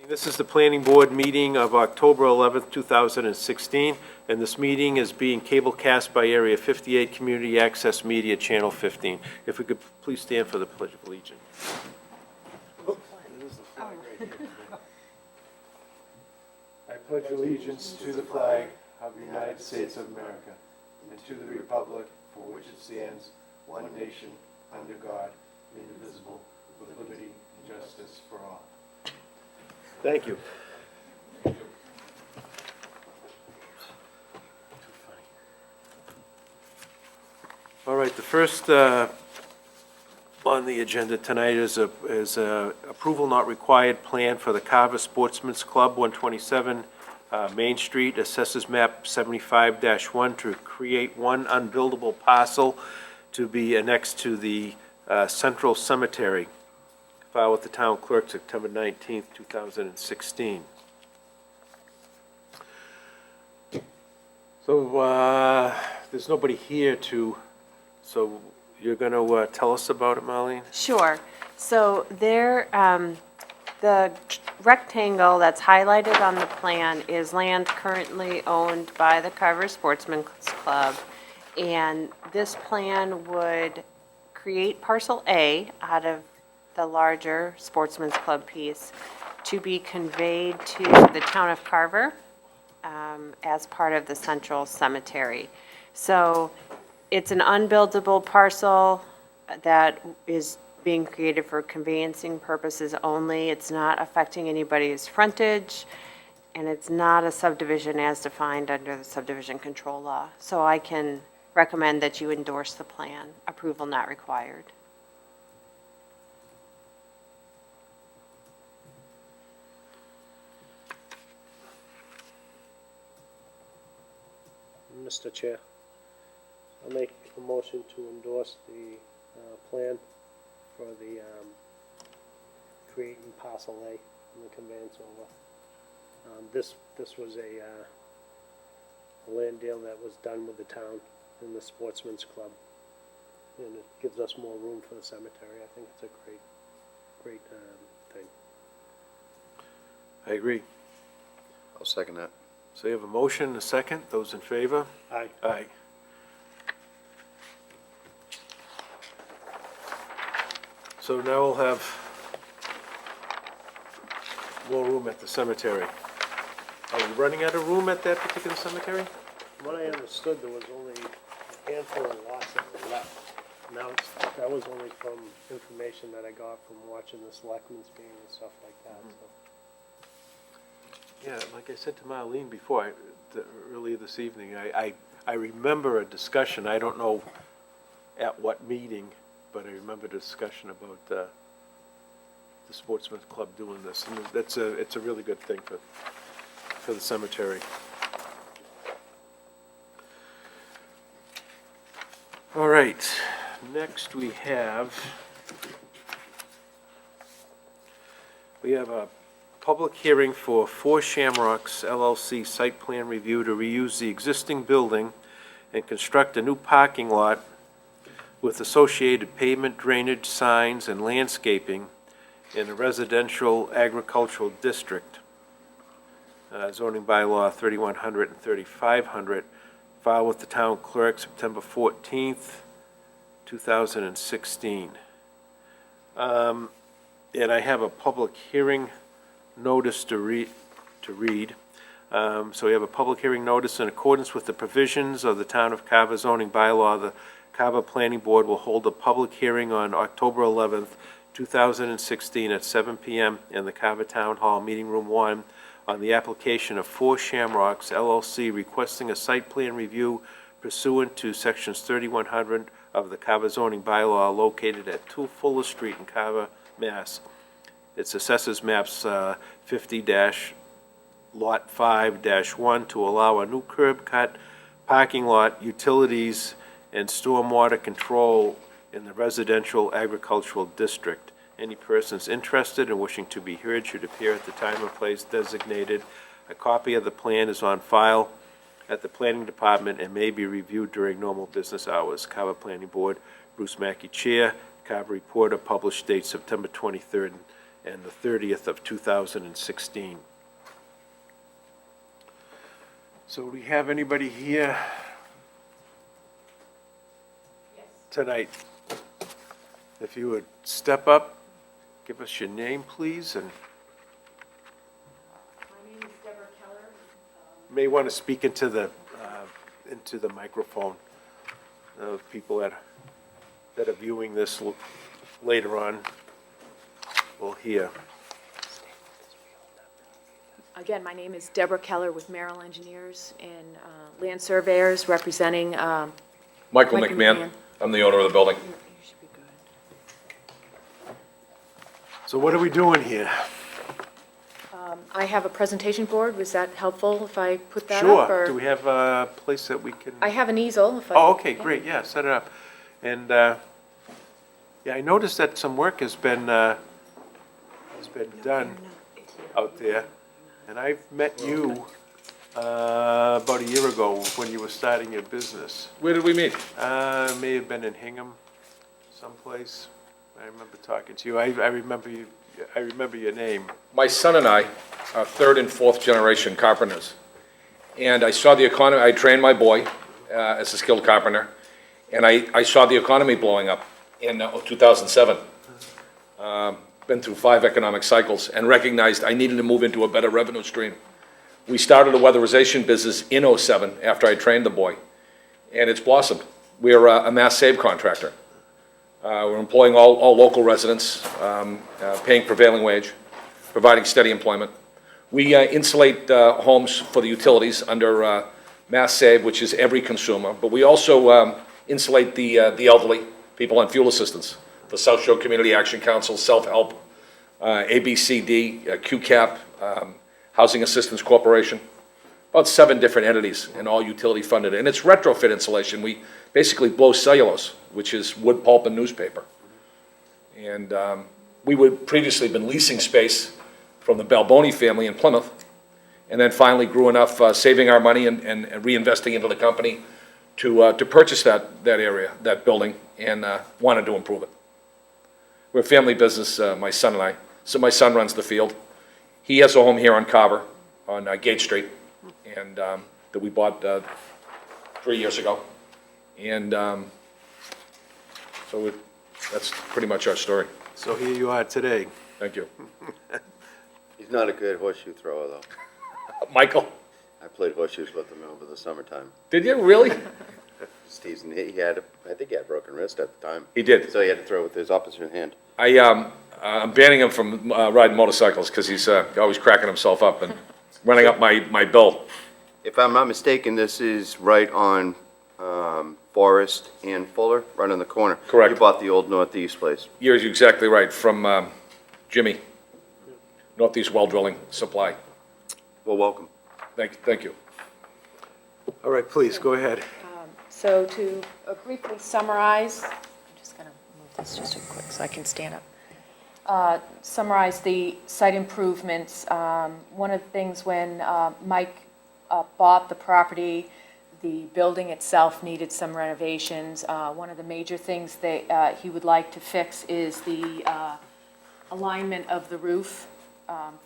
This is the planning board meeting of October 11th, 2016, and this meeting is being cablecast by Area 58 Community Access Media, Channel 15. If we could please stand for the Pledge of Allegiance. I pledge allegiance to the flag of the United States of America and to the republic for which it stands, one nation, under God, indivisible, with liberty and justice for all. Thank you. All right, the first on the agenda tonight is approval not required plan for the Carver Sportsman's Club, 127 Main Street, assessors map 75-1, to create one unbuildable parcel to be annexed to the Central Cemetery. Filed with the town clerk September 19th, 2016. So there's nobody here so you're going to tell us about it, Marlene? Sure. So there, the rectangle that's highlighted on the plan is land currently owned by the Carver Sportsman's Club. And this plan would create parcel A out of the larger Sportsman's Club piece to be conveyed to the town of Carver as part of the Central Cemetery. So it's an unbuildable parcel that is being created for conveyancing purposes only. It's not affecting anybody's frontage, and it's not a subdivision as defined under the subdivision control law. So I can recommend that you endorse the plan. Approval not required. Mr. Chair, I'll make a motion to endorse the plan for the creating parcel A in the conveyance over. This was a land deal that was done with the town and the Sportsman's Club, and it gives us more room for the cemetery. I think it's a great thing. I agree. I'll second that. So you have a motion and a second. Those in favor? Aye. Aye. So now we'll have more room at the cemetery. Are we running out of room at that particular cemetery? From what I understood, there was only a handful of lots that were left. Now, that was only from information that I got from watching the selectmen's meeting and stuff like that, so. Yeah, like I said to Marlene before, earlier this evening, I remember a discussion, I don't know at what meeting, but I remember the discussion about the Sportsman's Club doing this, and it's a really good thing for the cemetery. All right, next we have a public hearing for 4 Shamrocks LLC site plan review to reuse the existing building and construct a new parking lot with associated pavement, drainage, signs, and landscaping in a residential agricultural district. Zoning bylaw 3100 and 3500, filed with the town clerk September 14th, 2016. And I have a public hearing notice to read. So we have a public hearing notice in accordance with the provisions of the Town of Carver zoning bylaw. The Carver Planning Board will hold a public hearing on October 11th, 2016 at 7 p.m. in the Carver Town Hall, Meeting Room 1, on the application of 4 Shamrocks LLC requesting a site plan review pursuant to sections 3100 of the Carver zoning bylaw, located at 2 Fuller Street in Carver, Mass. It's assessors maps 50-lot 5-1 to allow a new curb cut, parking lot, utilities, and stormwater control in the residential agricultural district. Any persons interested and wishing to be heard should appear at the time and place designated. A copy of the plan is on file at the Planning Department and may be reviewed during normal business hours. Carver Planning Board, Bruce Mackey, Chair. Carver Reporter, published date September 23rd and the 30th of 2016. So do we have anybody here tonight? If you would step up, give us your name, please, and My name is Deborah Keller. may want to speak into the microphone. People that are viewing this later on will hear. Again, my name is Deborah Keller with Merrill Engineers and Land Surveyors representing. Michael Michael McMahon. McMahon. I'm the owner of the building. You should be good. So what are we doing here? I have a presentation board. Was that helpful if I put that up? Sure. or- Do we have a place that we can? I have an easel. If I, Oh, okay, great, yeah, set it up. And, yeah, I noticed that some work has been done out there. And I've met you, about a year ago when you were starting your business. Where did we meet? May have been in Hingham someplace. I remember talking to you. I remember you, I remember your name. My son and I are third and fourth generation carpenters. And I saw the economy, I trained my boy as a skilled carpenter, and I saw the economy blowing up in 2007. Been through 5 economic cycles and recognized I needed to move into a better revenue stream. We started a weatherization business in '07 after I trained the boy, and it's blossomed. We're a mass save contractor. We're employing all local residents, paying prevailing wage, providing steady employment. We insulate homes for the utilities under mass save, which is every consumer, but we also insulate the elderly, people on fuel assistance, the South Shore Community Action Council, Self-Help, ABCD, QCAP, Housing Assistance Corporation, about 7 different entities and all utility funded. And it's retrofit insulation. We basically blow cellulose, which is wood pulp and newspaper. And we would previously been leasing space from the Balboni family in Plymouth, and then finally grew enough, saving our money and reinvesting into the company to purchase that area, that building, and wanted to improve it. We're a family business, my son and I. So my son runs the field. He has a home here on Carver, on Gate Street, and that we bought 3 years ago. And so that's pretty much our story. So here you are today. Thank you. He's not a good horseshoe thrower, though. Michael, I played horseshoes with him over the summertime. did you really? Steve's, I think he had a broken wrist at the time. He did. So he had to throw with his opposite hand. I'm banning him from riding motorcycles because he's always cracking himself up and running up my bill. If I'm not mistaken, this is right on Forest and Fuller, right on the corner. Correct. You bought the old Northeast place. You're exactly right, from Jimmy, Northeast Well Drilling Supply. Well, welcome. Thank you. All right, please, go ahead. So to briefly summarize, I'm just going to move this just real quick so I can stand up. Summarize the site improvements. One of the things when Mike bought the property, the building itself needed some renovations. One of the major things that he would like to fix is the alignment of the roof.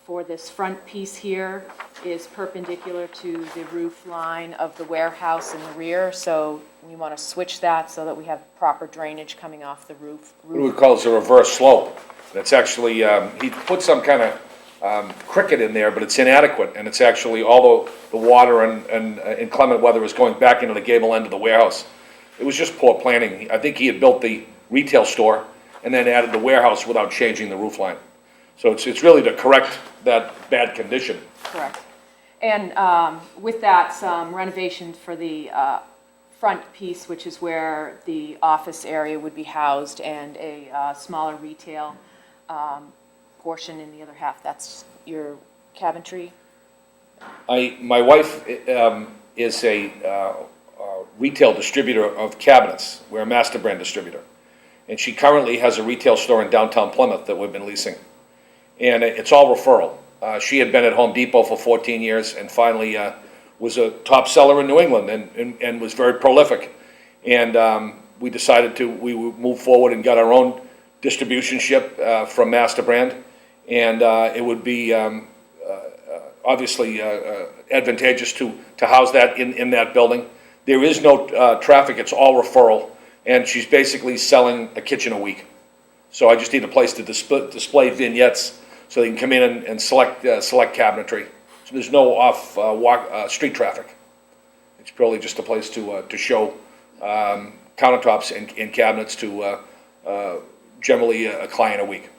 For this front piece here is perpendicular to the roof line of the warehouse in the rear, so we want to switch that so that we have proper drainage coming off the roof. What we call is a reverse slope. It's actually, he put some kind of cricket in there, but it's inadequate, and it's actually, all the water and inclement weather is going back into the gable end of the warehouse. It was just poor planning. I think he had built the retail store and then added the warehouse without changing the roof line. So it's really to correct that bad condition. Correct. And with that, some renovation for the front piece, which is where the office area would be housed, and a smaller retail portion in the other half. That's your cabinetry. My wife is a retail distributor of cabinets. We're a master brand distributor. And she currently has a retail store in downtown Plymouth that we've been leasing. And it's all referral. She had been at Home Depot for 14 years and finally was a top seller in New England and was very prolific. And we decided we would move forward and got our own distribution ship from Master Brand. And it would be obviously advantageous to house that in that building. There is no traffic, it's all referral, and she's basically selling a kitchen a week. So I just need a place to display vignettes so they can come in and select cabinetry. So there's no street traffic. It's purely just a place to show countertops and cabinets to generally a client a week.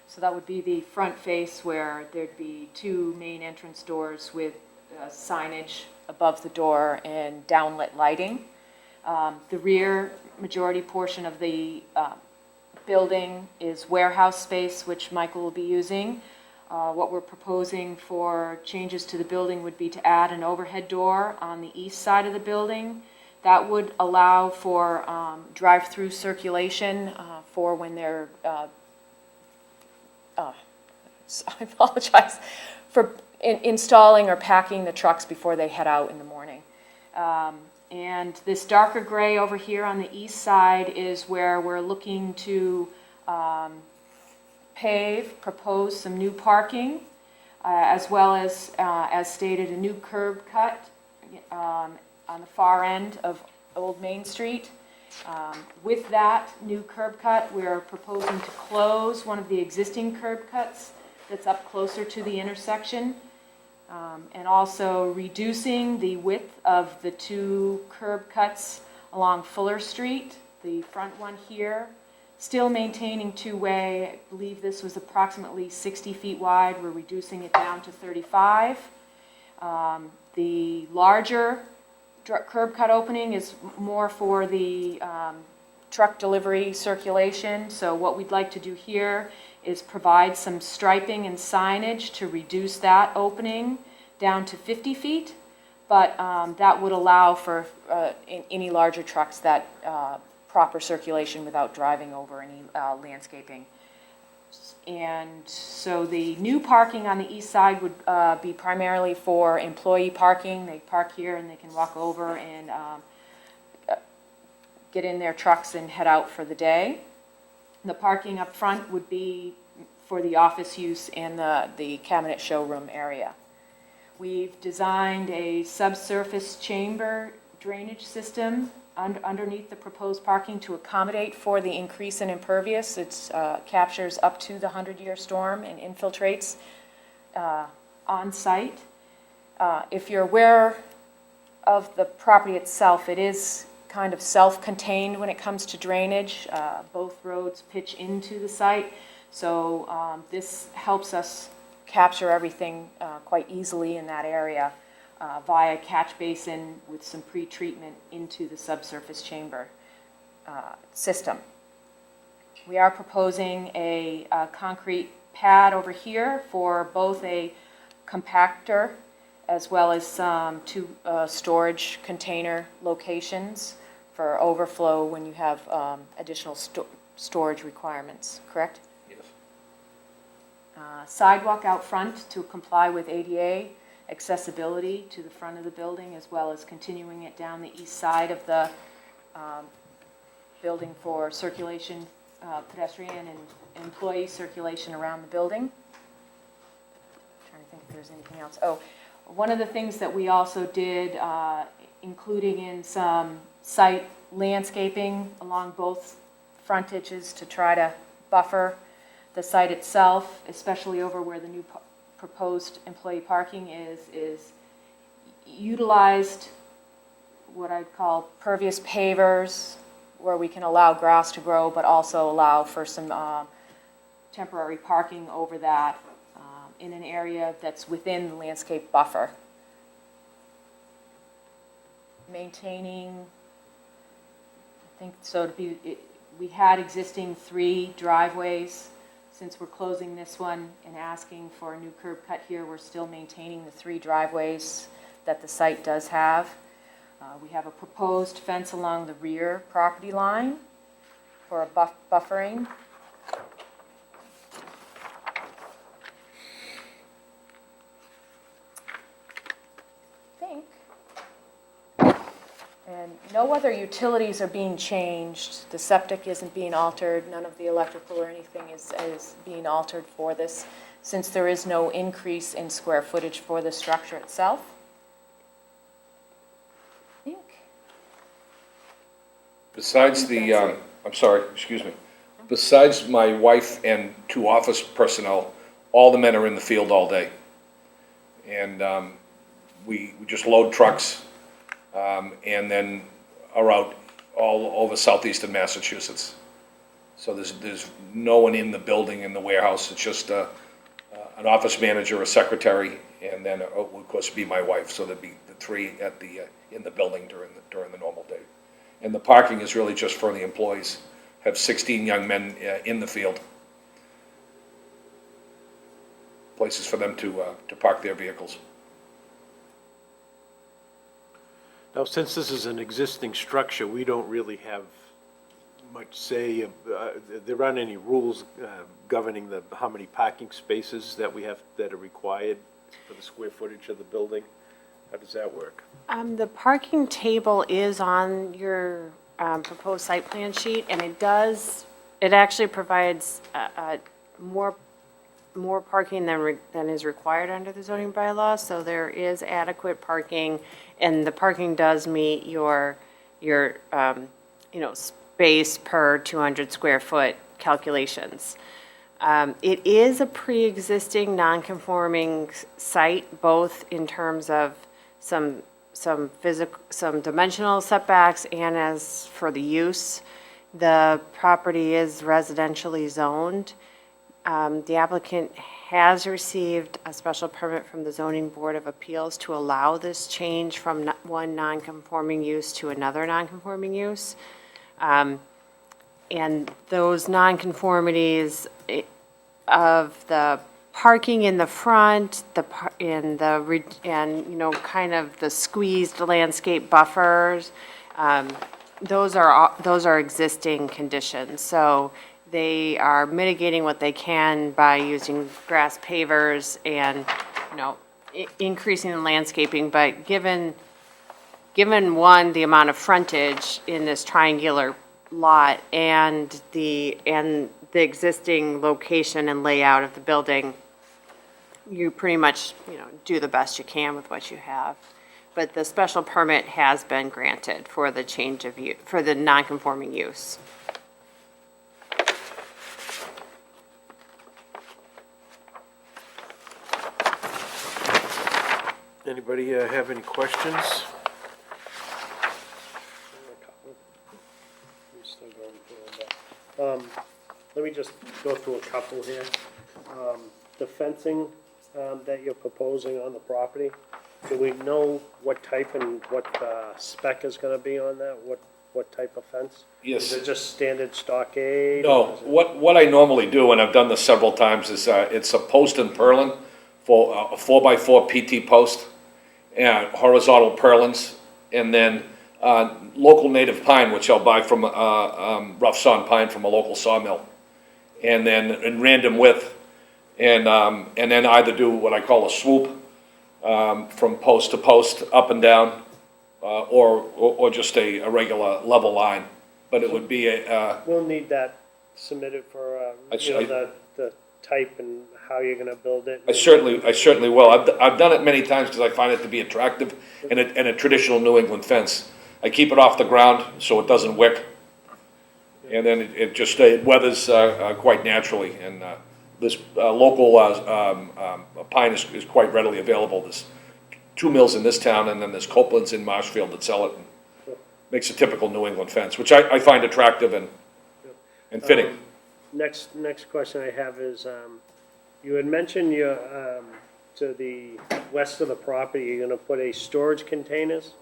So that would be the front face where there'd be two main entrance doors with signage above the door and downlit lighting. The rear majority portion of the building is warehouse space, which Michael will be using. What we're proposing for changes to the building would be to add an overhead door on the east side of the building. That would allow for drive-through circulation for when they're I apologize, for installing or packing the trucks before they head out in the morning. And this darker gray over here on the east side is where we're looking to propose some new parking, as well as stated, a new curb cut on the far end of Old Main Street. With that new curb cut, we're proposing to close one of the existing curb cuts that's up closer to the intersection, and also reducing the width of the two curb cuts along Fuller Street, the front one here, still maintaining two-way. I believe this was approximately 60 feet wide. We're reducing it down to 35. The larger curb cut opening is more for the truck delivery circulation. So what we'd like to do here is provide some striping and signage to reduce that opening down to 50 feet. But that would allow for any larger trucks that proper circulation without driving over any landscaping. And so the new parking on the east side would be primarily for employee parking. They park here and they can walk over and get in their trucks and head out for the day. The parking up front would be for the office use and the cabinet showroom area. We've designed a subsurface chamber drainage system underneath the proposed parking to accommodate for the increase in impervious. It captures up to the 100-year storm and infiltrates on site. If you're aware of the property itself, it is kind of self-contained when it comes to drainage. Both roads pitch into the site, so this helps us capture everything quite easily in that area via catch basin with some pre-treatment into the subsurface chamber system. We are proposing a concrete pad over here for both a compactor as well as two storage container locations for overflow when you have additional storage requirements, correct? Yes. Sidewalk out front to comply with ADA accessibility to the front of the building, as well as continuing it down the east side of the building for circulation, pedestrian and employee circulation around the building. I'm trying to think if there's anything else. Oh, one of the things that we also did, including in some site landscaping along both frontages to try to buffer the site itself, especially over where the new proposed employee parking is utilized what I'd call pervious pavers, where we can allow grass to grow, but also allow for some temporary parking over that in an area that's within the landscape buffer. Maintaining, I think, so to be, we had existing 3 driveways. Since we're closing this one and asking for a new curb cut here, we're still maintaining the 3 driveways that the site does have. We have a proposed fence along the rear property line for a buffering. I think. And no other utilities are being changed, the septic isn't being altered, none of the electrical or anything is being altered for this, since there is no increase in square footage for the structure itself. I think. Besides the, I'm sorry, excuse me. Besides my wife and 2 office personnel, all the men are in the field all day. And we just load trucks and then are out all over southeastern Massachusetts. So there's no one in the building, in the warehouse. It's just an office manager, a secretary, and then, of course, be my wife. So there'd be the 3 at in the building during the normal day. And the parking is really just for the employees. Have 16 young men in the field. Places for them to park their vehicles. Now, since this is an existing structure, we don't really have much say. There aren't any rules governing how many parking spaces that we have, that are required for the square footage of the building. How does that work? The parking table is on your proposed site plan sheet, and it actually provides more parking than is required under the zoning bylaw, so there is adequate parking, and the parking does meet your space per 200 square foot calculations. It is a pre-existing non-conforming site, both in terms of some dimensional setbacks and as for the use. The property is residentially zoned. The applicant has received a special permit from the Zoning Board of Appeals to allow this change from one non-conforming use to another non-conforming use. And those nonconformities of the parking in the front, kind of the squeezed landscape buffers, those are existing conditions. So they are mitigating what they can by using grass pavers and, increasing the landscaping. But given one, the amount of frontage in this triangular lot and the existing location and layout of the building, you pretty much, do the best you can with what you have. But the special permit has been granted for the change of use, for the non-conforming use. Anybody have any questions? I'm still going through all that. Let me just go through a couple here. The fencing that you're proposing on the property, do we know what type and what spec is gonna be on that? What type of fence? Yes. Is it just standard stockade? No, or is it- what I normally do, and I've done this several times, is it's a post and purlin for a 4x4 PT post, and horizontal purlins, and then local native pine, which I'll buy from rough sawn pine from a local sawmill, and then in random width, and then either do what I call a swoop from post to post, up and down, or just a regular level line. But it would be We'll need that submitted for, the type and how you're gonna build it. I certainly will. I've done it many times because I find it to be attractive and a traditional New England fence. I keep it off the ground so it doesn't wick. And then it weathers quite naturally. And this local pine is quite readily available. There's 2 mills in this town, and then there's Copeland's in Marshfield that sell it. Makes a typical New England fence, which I find attractive and fitting. Next question I have is, you had mentioned to the west of the property, you're gonna put a storage containers,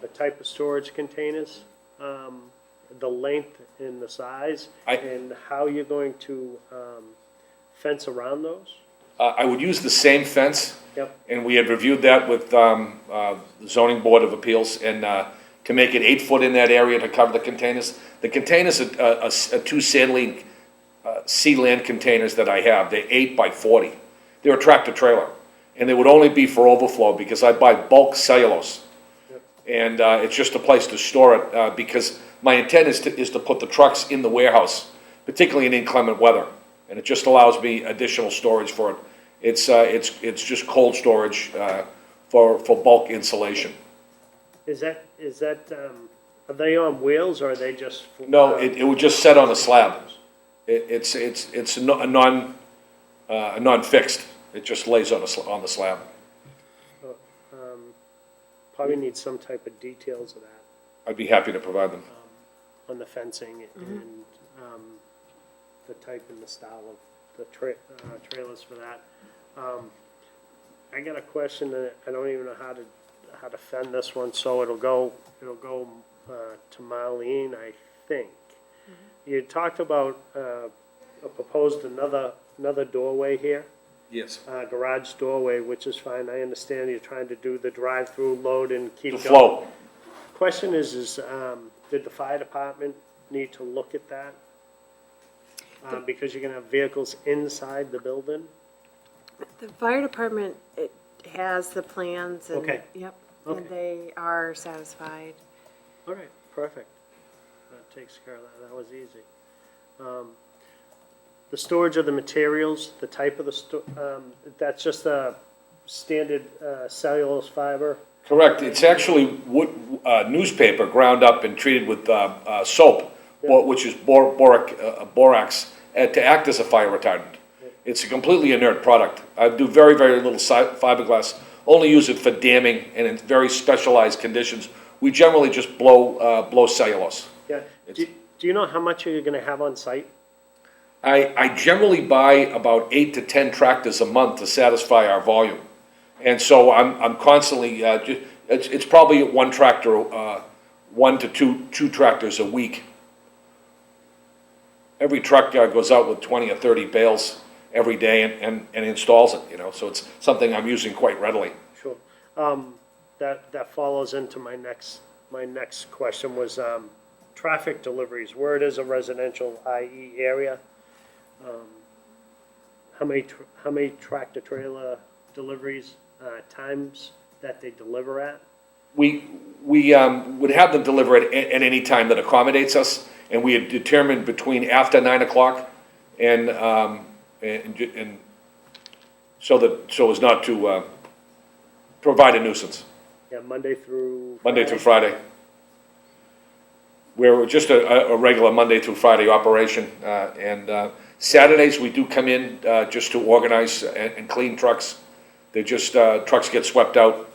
a type of storage containers, the length and the size, and how you're going to fence around those? I would use the same fence. Yep. And we had reviewed that with the zoning board of appeals, and to make it 8 foot in that area to cover the containers. The containers are 2 Sandling Sealand containers that I have. They're 8 by 40. They're a tractor trailer, and they would only be for overflow because I buy bulk cellulose. And it's just a place to store it, because my intent is to put the trucks in the warehouse, particularly in inclement weather. And it just allows me additional storage for it. It's just cold storage for bulk insulation. Is that, are they on wheels or are they just? No, it would just set on a slab. It's a non-fixed. It just lays on the slab. Probably need some type of details of that I'd be happy to provide them. on the fencing and, the type and the style of the trailers for that. I got a question that I don't even know how to fend this one, so it'll go to Marlene, I think. You talked about, proposed another doorway here, Yes. garage doorway, which is fine. I understand you're trying to do the drive-through load and keep The going. flow. Question is, did the fire department need to look at that? Because you're gonna have vehicles inside the building? The fire department, it has the plans and. Okay. Yep, Okay. and they are satisfied. All right, perfect. That takes care of that. That was easy. The storage of the materials, the type of that's just a standard cellulose fiber? Correct. It's actually wood, newspaper ground up and treated with soap, which is borax, to act as a fire retardant. It's a completely inert product. I do very, very little fiberglass, only use it for damming and in very specialized conditions. We generally just blow cellulose. Yeah. Do you know how much you're gonna have on site? I generally buy about 8 to 10 tractors a month to satisfy our volume. And so I'm constantly, it's probably one tractor, 1 to 2 tractors a week. Every truck goes out with 20 or 30 bales every day and installs it, so it's something I'm using quite readily. Sure. That follows into my next question was, traffic deliveries, where it is a residential IE area. How many tractor trailer deliveries, times that they deliver at? We would have them deliver it at any time that accommodates us, and we had determined between after 9 o'clock and so as not to provide a nuisance. Yeah, Monday through? Monday through Friday. We're just a regular Monday through Friday operation, and Saturdays, we do come in just to organize and clean trucks. They're just, trucks get swept out,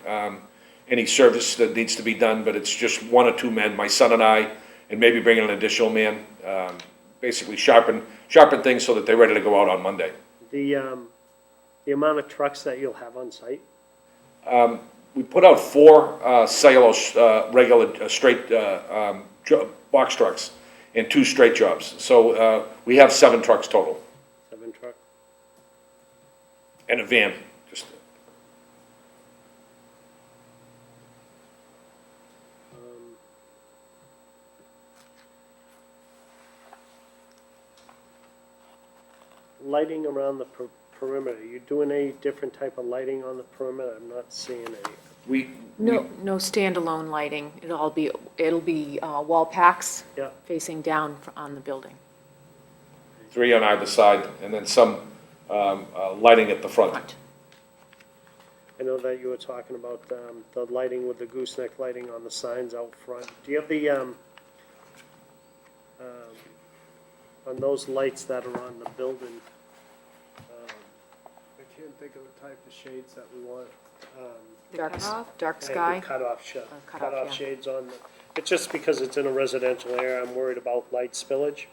any service that needs to be done, but it's just 1 or 2 men, my son and I, and maybe bring in an additional man, basically sharpen things so that they're ready to go out on Monday. The amount of trucks that you'll have on site? We put out 4 cellulose, regular, straight box trucks and 2 straight jobs. So we have 7 trucks total, 7 trucks? and a van, just. Lighting around the perimeter, you doing any different type of lighting on the perimeter? I'm not seeing any. No standalone lighting. It'll be wall packs Yeah. facing down on the building. 3 on either side, and then some lighting at the front. Front. I know that you were talking about the lighting with the gooseneck lighting on the signs out front. Do you have the, on those lights that are on the building, I can't think of the type of shades that we want. The Dark cutoff? Dark And sky. the cutoff Cutoff, yeah. shades on the, it's just because it's in a residential area, I'm worried about light spillage.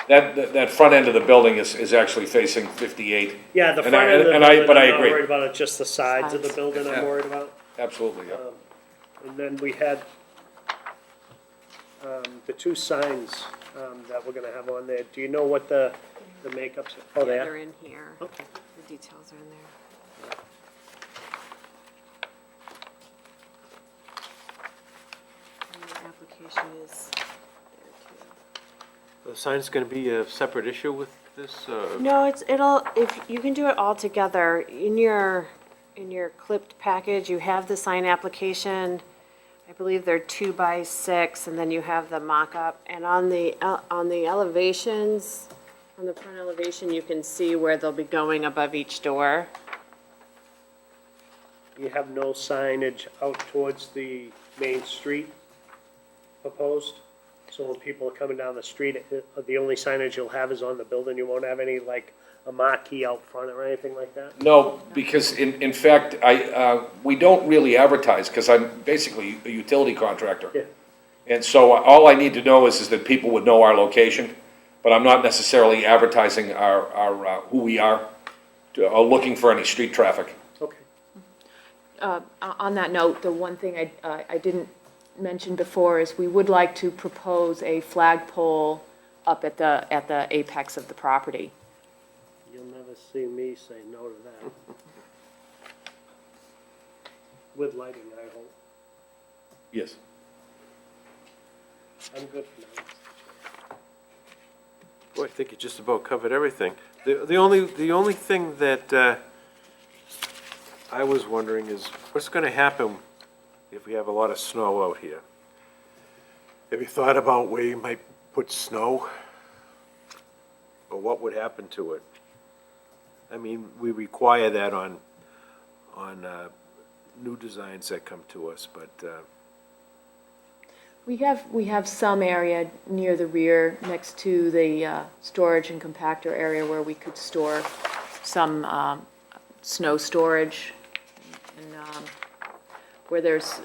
That front end of the building is actually facing 58. Yeah, the And front I- end of the and I- building, but I I'm not agree. worried about it, just the sides of the Sides. building I'm Yeah. worried about. Absolutely, yeah. And then we had the 2 signs that we're gonna have on there. Do you know what the makeups are? Oh, Yeah, they they're are? in here. Okay. The details are in there. And the application is there too. The sign's gonna be a separate issue with this? No, if you can do it all together, in your in your clipped package, you have the sign application. I believe they're 2x6, and then you have the mock-up. And on the elevations, on the front elevation, you can see where they'll be going above each door. You have no signage out towards the main street proposed? So when people are coming down the street, the only signage you'll have is on the building? You won't have any, like, a marquee out front or anything like that? No, because in fact, we don't really advertise, because I'm basically a utility contractor. Yeah. And so all I need to know is that people would know our location, but I'm not necessarily advertising our who we are, or looking for any street traffic. Okay. On that note, the one thing I didn't mention before is we would like to propose a flagpole up at the apex of the property. You'll never see me say no to that. With lighting, I hope. Yes. I'm good for now. Boy, I think you just about covered everything. The only thing that I was wondering is, what's gonna happen if we have a lot of snow out here? Have you thought about where you might put snow? Or what would happen to it? I mean, we require that on new designs that come to us, but, We have some area near the rear, next to the storage and compactor area where we could store some snow storage, and where there's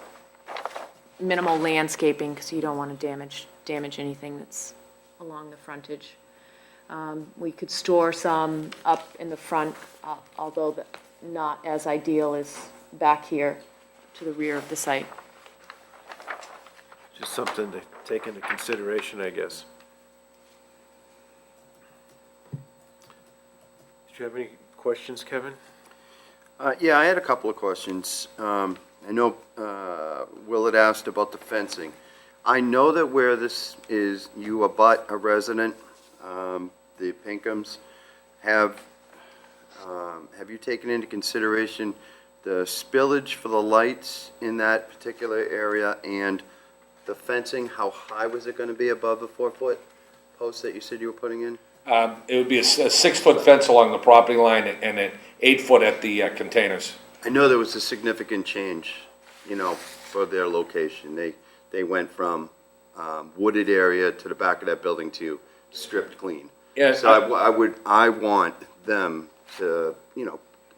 minimal landscaping, because you don't want to damage anything that's along the frontage. We could store some up in the front, although not as ideal as back here to the rear of the site. just something to take into consideration, I guess. Did you have any questions, Kevin? Yeah, I had a couple of questions. I know Will had asked about the fencing. I know that where this is, you abut a resident, the Pinkhams. Have you taken into consideration the spillage for the lights in that particular area and the fencing? How high was it going to be above the 4-foot post that you said you were putting in? It would be a 6-foot fence along the property line and an 8-foot at the containers. I know there was a significant change, for their location. They went from wooded area to the back of that building to stripped clean. Yeah, So I want them to,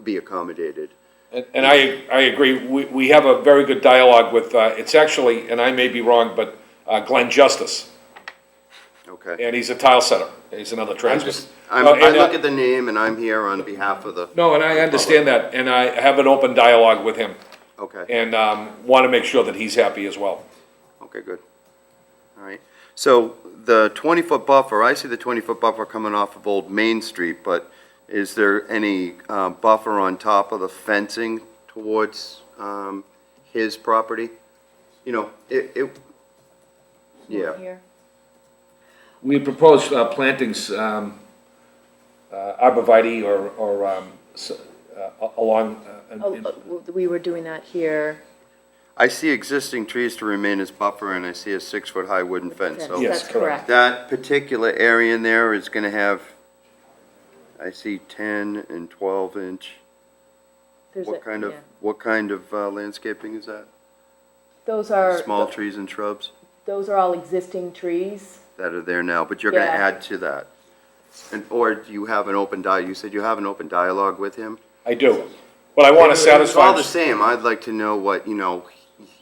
be accommodated. And I agree, we have a very good dialogue with, it's actually, and I may be wrong, but Glenn Justice, Okay. and he's a tile setter, he's another transfer. I look at the name and I'm here on behalf of the, No, and I understand that, and I have an open dialogue with him, okay, and want to make sure that he's happy as well. okay, good. All right. So the 20-foot buffer, I see the 20-foot buffer coming off of Old Main Street, but is there any buffer on top of the fencing towards his property? Yeah. Here. We propose plantings, arborvitae or along. We were doing that here. I see existing trees to remain as buffer, and I see a 6-foot-high wooden fence. So Yes, That's correct. correct. that particular area in there is going to have, I see 10 and 12-inch. There's What a- kind of, yeah. what kind of landscaping is that? Those are. Small trees and shrubs Those are all existing trees. that are there now, but you're going to Yeah. add to that? Or do you have an you said you have an open dialogue with him? I do, but I want to It's all satisfy. the same, I'd like to know what,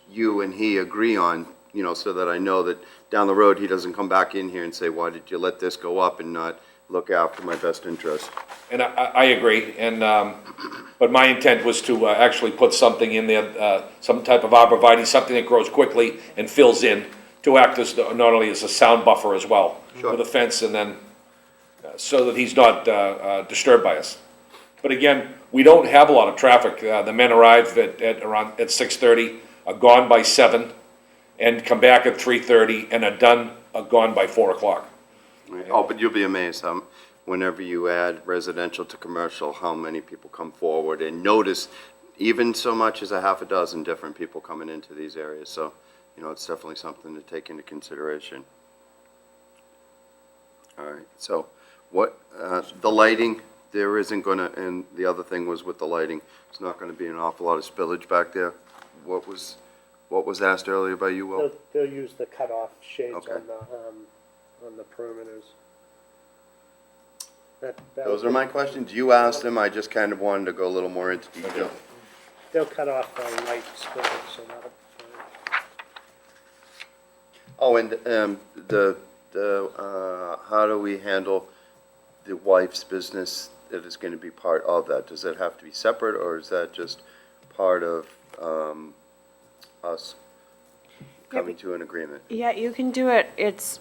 you and he agree on, so that I know that down the road, he doesn't come back in here and say, why did you let this go up and not look after my best interest? And I agree, and, but my intent was to actually put something in there, some type of arborvitae, something that grows quickly and fills in, to act as, not only as a sound buffer as well. Sure. With a fence, and then, so that he's not disturbed by us. But again, we don't have a lot of traffic. The men arrive at around 6:30, are gone by 7, and come back at 3:30, and are gone by 4 o'clock. Right. Oh, but you'll be amazed whenever you add residential to commercial, how many people come forward and notice even so much as a half a dozen different people coming into these areas, so, you know, it's definitely something to take into consideration. All right, so what, the lighting, there isn't gonna, and the other thing was with the lighting, there's not gonna be an awful lot of spillage back there. What was asked earlier by you, Will? They'll use the cutoff shades Okay. on the perimeters. That Those are my questions. You asked them, I just kind of wanted to go a little more into detail. They'll cut off the light spillage, so that'll be fine. Oh, and, how do we handle the wife's business that is gonna be part of that? Does that have to be separate, or is that just part of, us coming to an agreement? Yeah, you can do it. It's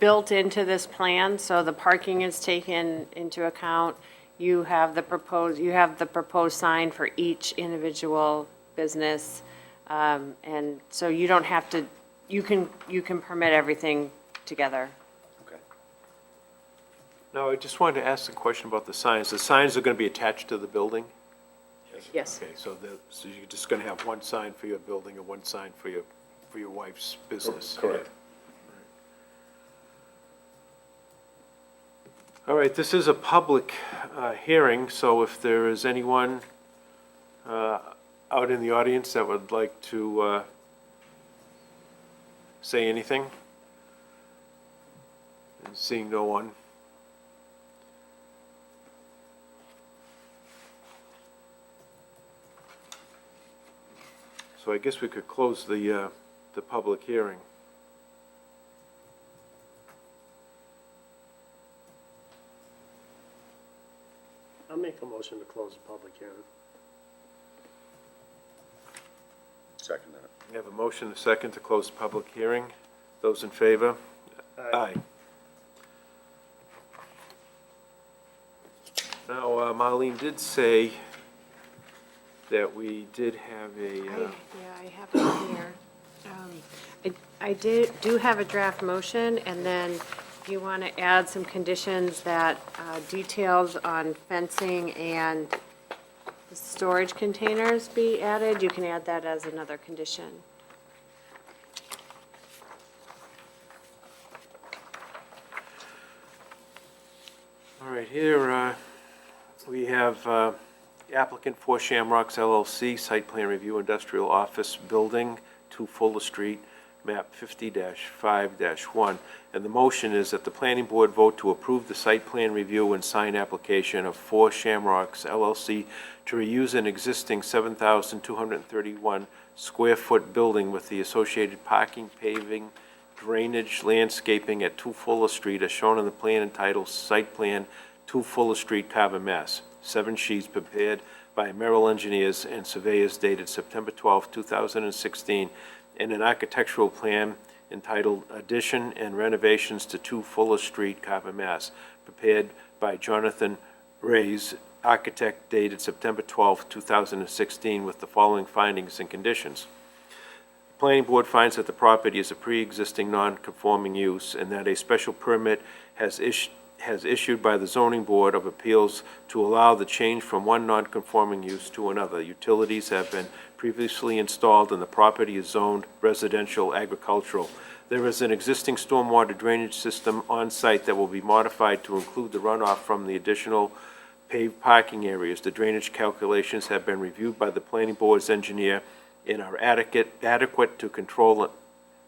built into this plan, so the parking is taken into account. You have the proposed sign for each individual business. And so you don't have to, you can permit everything together. Okay. Now, I just wanted to ask a question about the signs. The signs are going to be attached to the building? Yes. Okay, so you're just going to have one sign for your building and one sign for your wife's business? Correct. All right, this is a public hearing, so if there is anyone out in the audience that would like to say anything? And seeing no one. So I guess we could close the public hearing. I'll make a motion to close the public hearing. Second that. We have a motion, a second, to close the public hearing. Those in favor? Aye. Now, Marlene did say that we did have a, Yeah, I have it here. I do have a draft motion, and then if you want to add some conditions that details on fencing and the storage containers be added, you can add that as another condition. all right, here we have applicant for Shamrocks LLC, site plan review, industrial office building, 2 Fuller Street, map 50-5-1. And the motion is that the planning board vote to approve the site plan review and sign application of 4 Shamrocks LLC to reuse an existing 7,231 square foot building with the associated parking, paving, drainage, landscaping at 2 Fuller Street as shown on the plan entitled Site Plan 2 Fuller Street, Carver, Mass. 7 sheets prepared by Merrill Engineers and Surveyors dated September 12, 2016, and an architectural plan entitled Addition and Renovations to 2 Fuller Street, Carver, Mass., prepared by Jonathan Reyes, architect, dated September 12, 2016, with the following findings and conditions. The Planning Board finds that the property is a pre-existing non-conforming use and that a special permit has issued by the Zoning Board of Appeals to allow the change from one non-conforming use to another. Utilities have been previously installed and the property is zoned residential agricultural. There is an existing stormwater drainage system on site that will be modified to include the runoff from the additional paved parking areas. The drainage calculations have been reviewed by the Planning Board's engineer and are adequate to control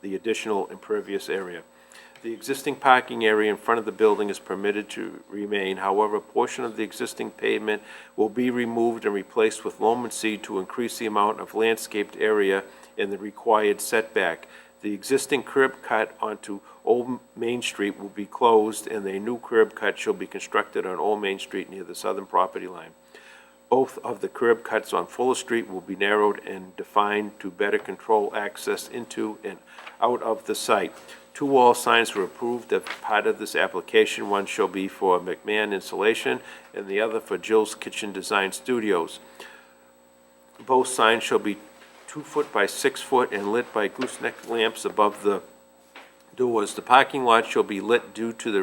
the additional impervious area. The existing parking area in front of the building is permitted to remain. However, a portion of the existing pavement will be removed and replaced with loam and seed to increase the amount of landscaped area in the required setback. The existing curb cut onto Old Main Street will be closed, and a new curb cut shall be constructed on Old Main Street near the southern property line. Both of the curb cuts on Fuller Street will be narrowed and defined to better control access into and out of the site. 2 wall signs were approved as part of this application. One shall be for McMahon Insulation and the other for Jill's Kitchen Design Studios. Both signs shall be 2 foot by 6 foot and lit by gooseneck lamps above the doors. The parking lot shall be lit due to the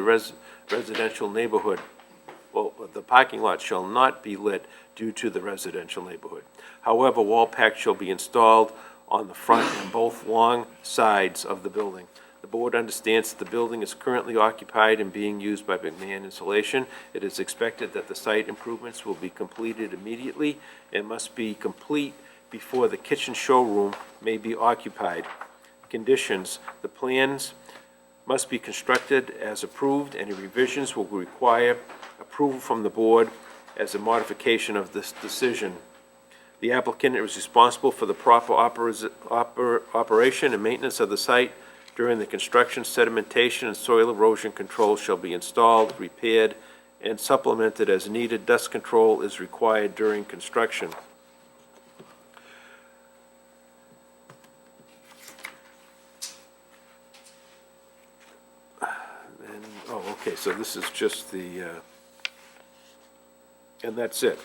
residential neighborhood. Well, the parking lot shall not be lit due to the residential neighborhood. However, wall packs shall be installed on the front and both long sides of the building. The board understands that the building is currently occupied and being used by McMahon Insulation. It is expected that the site improvements will be completed immediately and must be complete before the kitchen showroom may be occupied. Conditions: the plans must be constructed as approved. Any revisions will require approval from the board as a modification of this decision. The applicant is responsible for the proper operation and maintenance of the site. During the construction, sedimentation and soil erosion control shall be installed, repaired, and supplemented as needed. Dust control is required during construction. And, oh, okay, so this is just the, and that's it.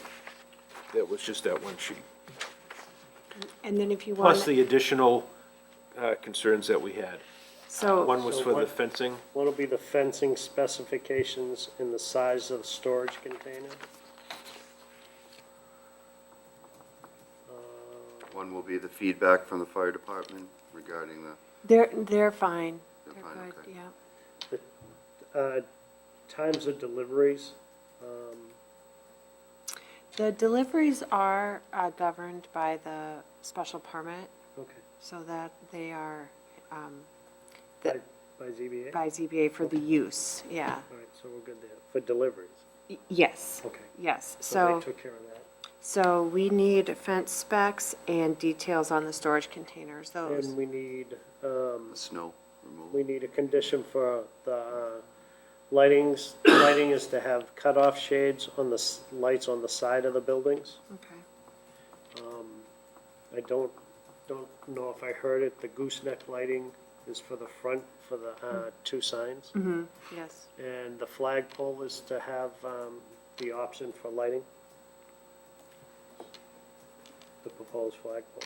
That was just that one sheet. And then if you want. Plus the additional concerns that we had. So, One was So for the what- fencing. What'll be the fencing specifications and the size of the storage container? One will be the feedback from the fire department regarding the, they're fine. They're They're fine, good, okay. yeah. Times of deliveries, The deliveries are governed by the special permit, okay, so that they are by ZBA? by ZBA for the use, yeah. All right, so we're good there, for deliveries, Yes, okay. yes. So So, they took care of that. so we need fence specs and details on the storage containers, those. And we need, the snow removal. we need a condition for the lightings. Lighting is to have cutoff shades on the lights on the side of the buildings. Okay. I don't know if I heard it, the gooseneck lighting is for the front, for the two signs. Mm-hmm, yes. And the flagpole is to have the option for lighting. The proposed flagpole.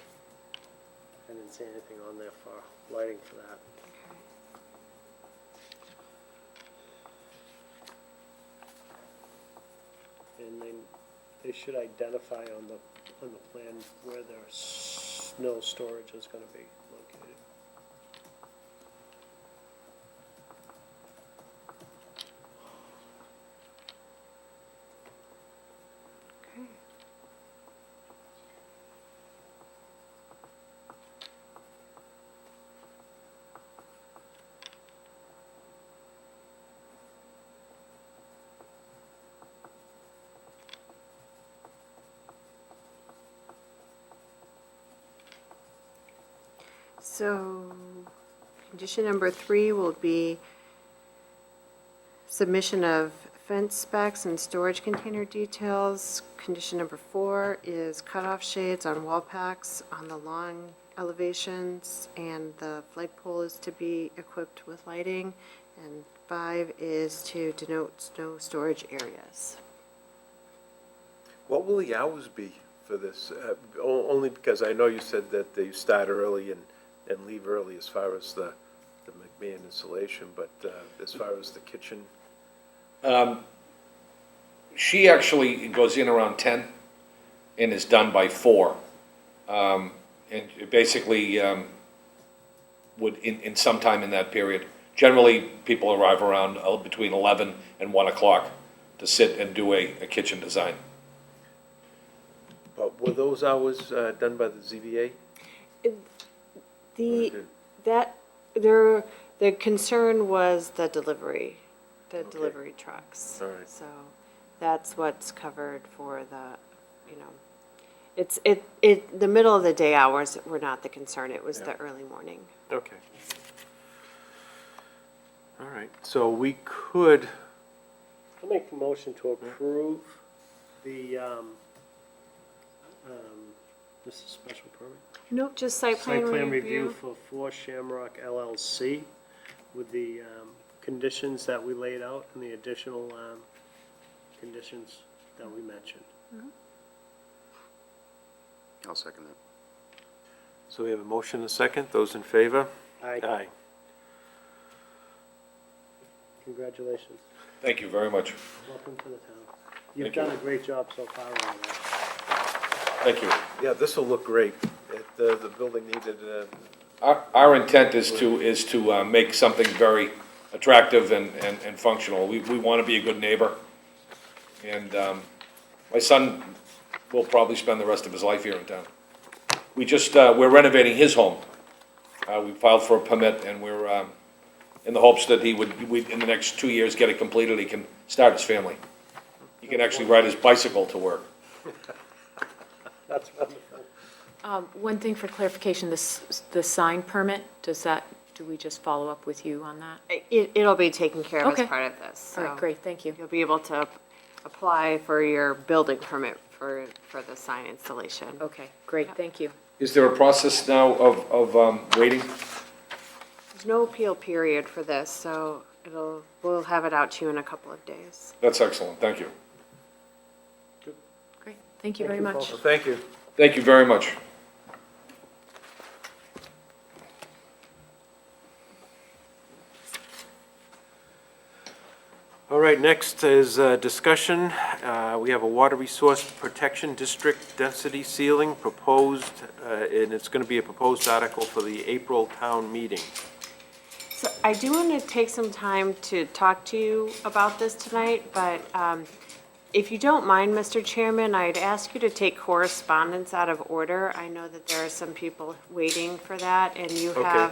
I didn't see anything on there for lighting for that. And they should identify on the plan where their snow storage is gonna be located. Okay. So, condition number 3 will be submission of fence specs and storage container details. Condition number 4 is cutoff shades on wall packs on the long elevations, and the flagpole is to be equipped with lighting. And 5 is to denote snow storage areas. What will the hours be for this? Only because I know you said that they start early and leave early as far as the McMahon installation, but as far as the kitchen, She actually goes in around 10 and is done by 4. And it basically would, in some time in that period. Generally, people arrive around between 11 and 1 o'clock to sit and do a kitchen design. but were those hours done by the ZBA? The concern was the delivery trucks. All right. So that's what's covered for the, the middle of the day hours were not the concern, it was the Yeah. early morning. Okay. All right, so we could, I'll make a motion to approve the, this is special permit? Nope, just site plan review. For 4 Shamrock LLC with the conditions that we laid out and the additional conditions that we mentioned. I'll second that. so we have a motion and a second, those in favor? Aye. Aye. Congratulations. Thank you very much. Welcome to the town. You've Thank you. done a great job so far on that. Thank you. Yeah, this will look great. The building needed, Our intent is to make something very attractive and functional. We want to be a good neighbor. And my son will probably spend the rest of his life here in town. We're renovating his home. We filed for a permit, and we're in the hopes that in the next 2 years, get it completed, he can start his family. He can actually ride his bicycle to work. That's wonderful. One thing for clarification, the sign permit, do we just follow up with you on that? It'll be taken care of Okay. as part of this. All right, so great, thank you. You'll be able to apply for your building permit for the sign installation. Okay, great, thank you. Is there a process now of waiting? There's no appeal period for this, so we'll have it out to you in a couple of days. That's excellent, thank you. Great, thank you very much. well, thank you. Thank you very much. All right, next is discussion. We have a water resource protection district density ceiling proposed, and it's going to be a proposed article for the April town meeting. So I do want to take some time to talk to you about this tonight, but if you don't mind, Mr. Chairman, I'd ask you to take correspondence out of order. I know that there are some people waiting for that, and you Okay.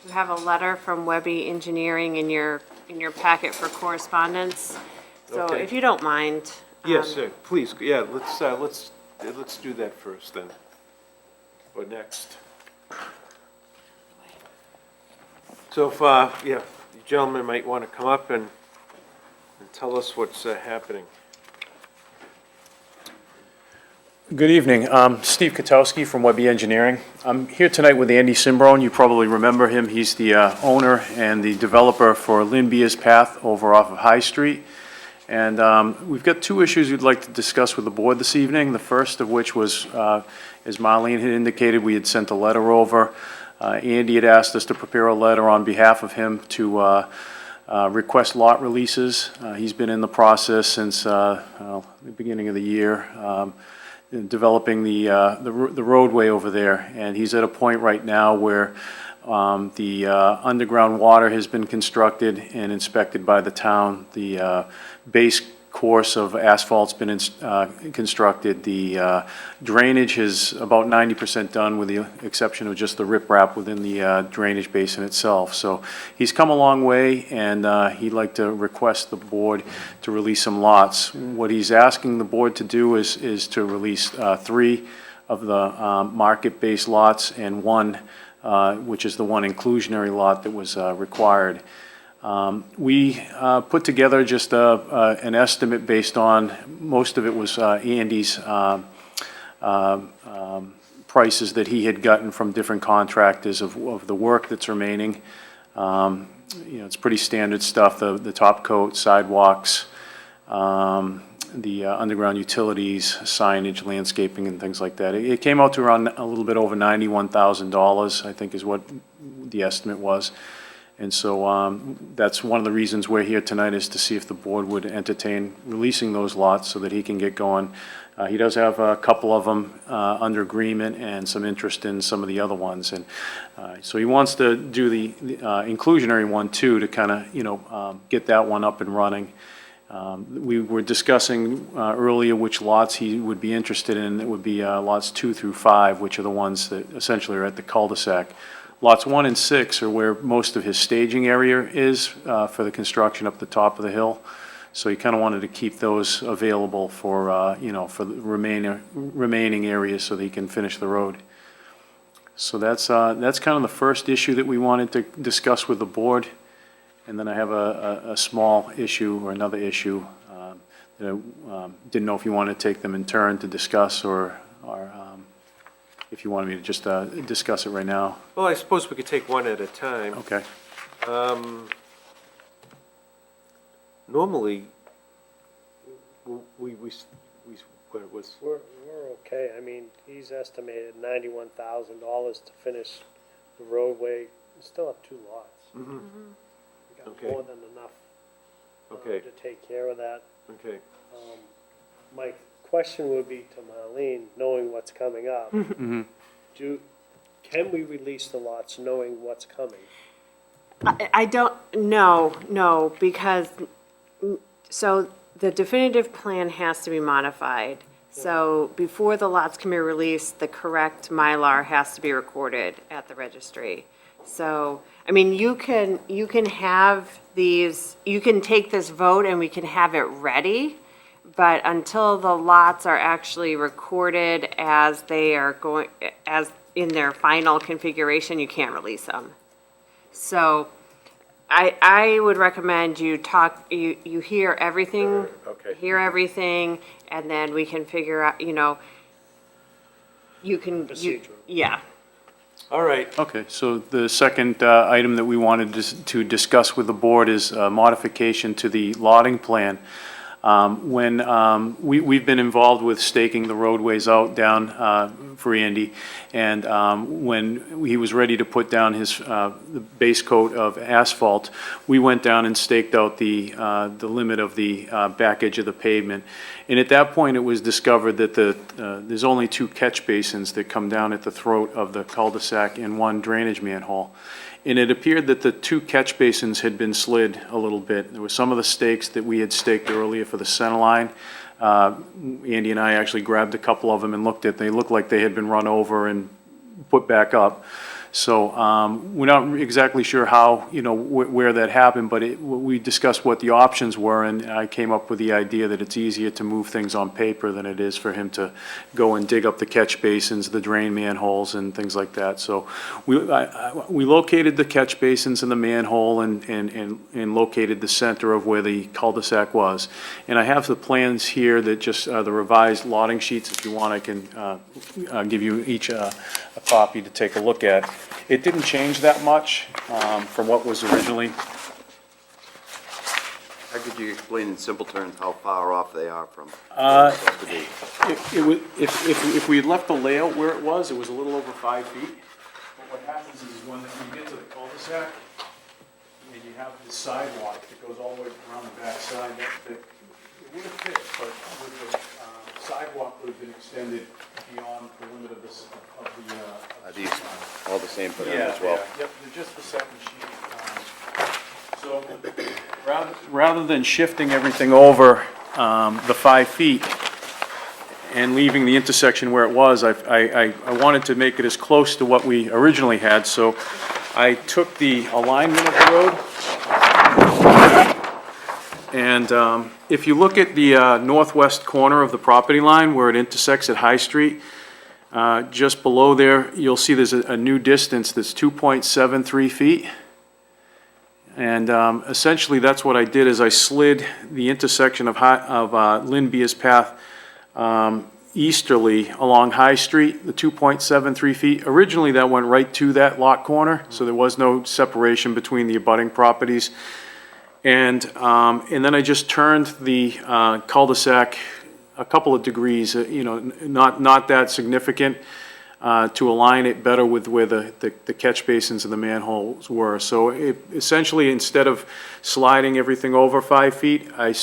have a letter from Webby Engineering in your packet for correspondence. So Okay. if you don't mind. Yes, please, yeah, let's do that first then, or next. So if, yeah, you gentlemen might want to come up and tell us what's happening. Good evening. Steve Katowski from Webby Engineering. I'm here tonight with Andy Simbrone. You probably remember him. He's the owner and the developer for Lynn Path over off of High Street. And we've got two issues we'd like to discuss with the board this evening. The first of which was, as Marlene had indicated, we had sent a letter over. Andy had asked us to prepare a letter on behalf of him to request lot releases. He's been in the process since the beginning of the year, developing the roadway over there. And he's at a point right now where the underground water has been constructed and inspected by the town. The base course of asphalt's been constructed. The drainage is about 90% done, with the exception of just the riprap within the drainage basin itself. So he's come a long way, and he'd like to request the board to release some lots. What he's asking the board to do is to release 3 of the market-based lots and 1, which is the one inclusionary lot that was required. We put together just an estimate based on, most of it was Andy's prices that he had gotten from different contractors of the work that's remaining. It's pretty standard stuff, the top coat, sidewalks, the underground utilities, signage, landscaping, and things like that. It came out to around a little bit over $91,000, I think is what the estimate was. And so that's one of the reasons we're here tonight, is to see if the board would entertain releasing those lots so that he can get going. He does have a couple of them under agreement and some interest in some of the other ones. And so he wants to do the inclusionary one too, to kind of, get that one up and running. We were discussing earlier which lots he would be interested in. It would be lots 2 through 5, which are the ones that essentially are at the cul-de-sac. Lots 1 and 6 are where most of his staging area is for the construction up the top of the hill. So he kind of wanted to keep those available for, for the remaining areas so that he can finish the road. So that's kind of the first issue that we wanted to discuss with the board. And then I have a small issue, or another issue, that I didn't know if you wanted to take them in turn to discuss, or if you wanted me to just discuss it right now. Well, I suppose we could take one at a time. Okay. Normally, we what it was, We're okay. I mean, he's estimated $91,000 to finish the roadway. We still have 2 lots. We got Okay. more than enough Okay. to take care of that. okay. My question would be to Marlene, knowing what's coming up. Can we release the lots knowing what's coming? I don't, no, because, so the definitive plan has to be modified. So before the lots can be released, the correct Mylar has to be recorded at the registry. So, I mean, you can have these, you can take this vote and we can have it ready, but until the lots are actually recorded as they are going, as in their final configuration, you can't release them. So I would recommend you hear everything. Okay. Hear everything, and then we can figure out, you know, you can. Procedural. Yeah. All right. Okay, so the second item that we wanted to discuss with the board is modification to the lotting plan. We've been involved with staking the roadways out down for Andy, and when he was ready to put down his the base coat of asphalt, we went down and staked out the limit of the back edge of the pavement. And at that point, it was discovered that there's only 2 catch basins that come down at the throat of the cul-de-sac and 1 drainage manhole. And it appeared that the 2 catch basins had been slid a little bit. There were some of the stakes that we had staked earlier for the center line. Andy and I actually grabbed a couple of them and looked at, they looked like they had been run over and put back up. So we're not exactly sure how, you know, where that happened, but we discussed what the options were, and I came up with the idea that it's easier to move things on paper than it is for him to go and dig up the catch basins, the drain manholes, and things like that. So we located the catch basins and the manhole and located the center of where the cul-de-sac was. And I have the plans here that just the revised lotting sheets. If you want, I can give you each a copy to take a look at. It didn't change that much from what was originally. How could you explain in simple terms how far off they are from? If we had left the layout where it was a little over 5 feet. But what happens is when you get to the cul-de-sac, and you have the sidewalk that goes all the way around the back side, that it would have fit, but with the sidewalk would have been extended beyond the limit of the. Are these all the same for them Yeah, as well? yeah, yep, they're just the second sheet. So rather than shifting everything over the 5 feet and leaving the intersection where it was, I wanted to make it as close to what we originally had, so I took the alignment of the road, and if you look at the northwest corner of the property line where it intersects at High Street, just below there, you'll see there's a new distance that's 2.73 feet. And essentially, that's what I did, is I slid the intersection of Lynn Beers Path easterly along High Street, the 2.73 feet. Originally, that went right to that lot corner, so there was no separation between the abutting properties. And then I just turned the cul-de-sac a couple of degrees, you know, not that significant, to align it better with where the catch basins and the manholes were. So essentially, instead of sliding everything over 5 feet, I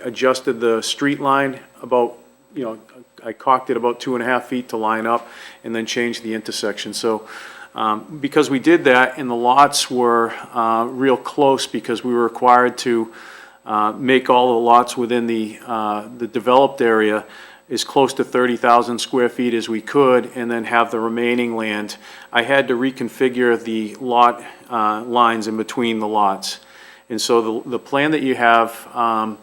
adjusted the street line about, you know, I cocked it about 2.5 feet to line up, and then changed the intersection. So because we did that, and the lots were real close, because we were required to make all the lots within the developed area as close to 30,000 square feet as we could, and then have the remaining land. I had to reconfigure the lot lines in between the lots. And so the plan that you have,